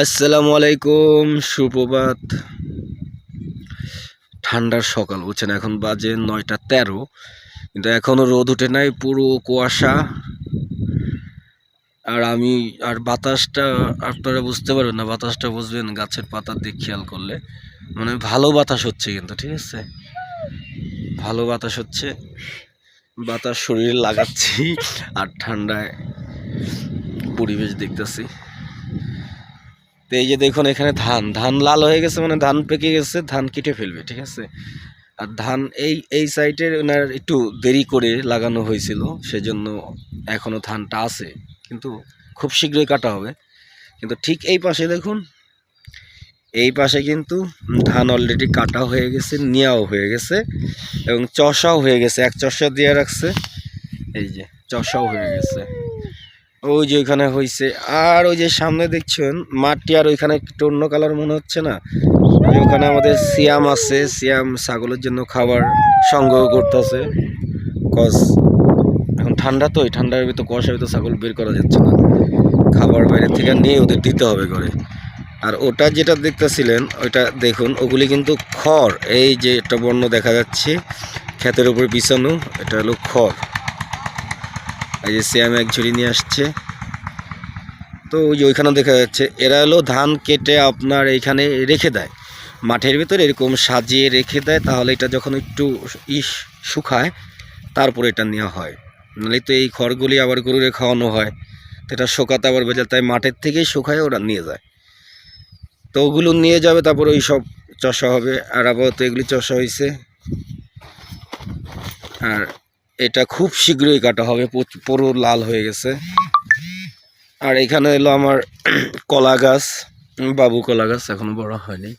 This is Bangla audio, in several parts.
আসসালামু আলাইকুম, সুপ্রভাত। ঠান্ডার সকাল বুঝছেন, এখন বাজে 9টা 13, কিন্তু এখনো রোদ উঠে নাই, পুরো কুয়াশা। আর বাতাসটা আপনারা বুঝতে পারবেন না, বাতাসটা বুঝবেন গাছের পাতার দিক খেয়াল করলে। মানে ভালো বাতাস হচ্ছে, কিন্তু ঠিক আছে, ভালো বাতাস হচ্ছে, বাতাস শরীরে লাগাচ্ছি আর ঠান্ডায় পরিবেশ দেখতেছি। তো এই যে দেখুন, এখানে ধান ধান লাল হয়ে গেছে, মানে ধান পেকে গেছে, ধান কেটে ফেলবে, ঠিক আছে। আর ধান এই সাইডের ওনার একটু দেরি করে লাগানো হয়েছিল, সেজন্য এখনো ধানটা আছে, কিন্তু খুব শীঘ্রই কাটা হবে। কিন্তু ঠিক এই পাশে দেখুন, এই পাশে কিন্তু ধান অলরেডি কাটা হয়ে গেছে, নেওয়াও হয়ে গেছে, এবং চষাও হয়ে গেছে, এক চষা দিয়ে রাখছে, এই যে চষাও হয়ে গেছে, ওই যে ওইখানে হয়েছে। আর ওই যে সামনে দেখছেন মাটি, আর ওইখানে একটু অন্য কালার মনে হচ্ছে না, ওখানে আমাদের সিয়াম আছে, সিয়াম ছাগলের জন্য খাবার সংগ্রহ করতেছে। কজ এখন ঠান্ডা, তো এই ঠান্ডার ভিতর কুয়াশার ভিতর ছাগল বের করা যাচ্ছে না, খাবার বাইরে থেকে নিয়ে ওদের দিতে হবে করে। আর ওটা যেটা দেখতেছিলেন ওইটা দেখুন, ওগুলি কিন্তু খড়, এই যে একটা বর্ণ দেখা যাচ্ছে ক্ষেতের উপরে বিছানো, এটা হলো খড়। এই যে সিয়াম এক ঝুড়ি নিয়ে আসছে, তো ওই যে ওইখানেও দেখা যাচ্ছে, এরা হলো ধান কেটে আপনার এইখানে রেখে দেয়, মাঠের ভিতরে এরকম সাজিয়ে রেখে দেয়, তাহলে এটা যখন একটু শুকায় তারপরে এটা নেওয়া হয়। নাহলে তো এই খড়গুলি আবার গরুরে খাওয়ানো হয়, তো এটা শুকাতে আবার ভেজাল, তাই মাঠের থেকেই শুকায় ওরা নিয়ে যায়। তো ওগুলো নিয়ে যাবে, তারপরে ওই সব চষা হবে। আর আপাতত এগুলি চষা হয়েছে, আর এটা খুব শীঘ্রই কাটা হবে, পুরো লাল হয়ে গেছে। আর এখানে এলো আমার কলা গাছ, বাবু কলা গাছ, এখনো বড় হয়নি।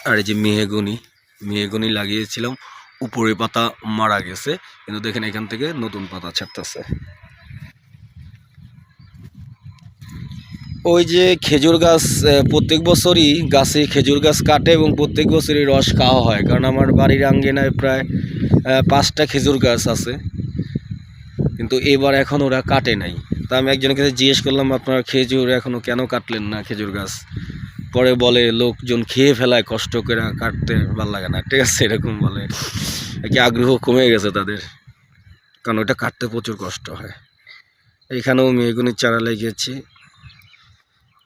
আর এই যে মেহগনি লাগিয়েছিলাম, উপরে পাতা মারা গেছে, কিন্তু দেখেন এখান থেকে নতুন পাতা ছাড়তেছে। ওই যে খেজুর গাছ, প্রত্যেক বছরই গাছে খেজুর গাছ কাটে এবং প্রত্যেক বছরই রস খাওয়া হয়, কারণ আমার বাড়ির আঙ্গিনায় প্রায় 5টা খেজুর গাছ আছে, কিন্তু এবার এখন ওরা কাটে নাই। তা আমি একজনের কাছে জিজ্ঞেস করলাম, আপনার খেজুর এখনও কেন কাটলেন না খেজুর গাছ? পরে বলে লোকজন খেয়ে ফেলায়, কষ্ট করে কাটতে ভালো লাগে না, ঠিক আছে, এরকম বলে কি, আগ্রহ কমে গেছে তাদের, কারণ ওটা কাটতে প্রচুর কষ্ট হয়। এখানেও মেহগনির চারা লেগেছে,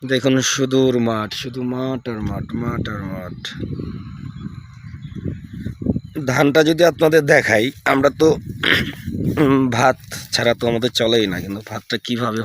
দেখুন সুদূর মাঠ, শুধু মাঠ আর মাঠ, মাঠ আর মাঠ। ধানটা যদি আপনাদের দেখাই, আমরা তো ভাত ছাড়া তো আমাদের চলেই না, কিন্তু ভাতটা কিভাবে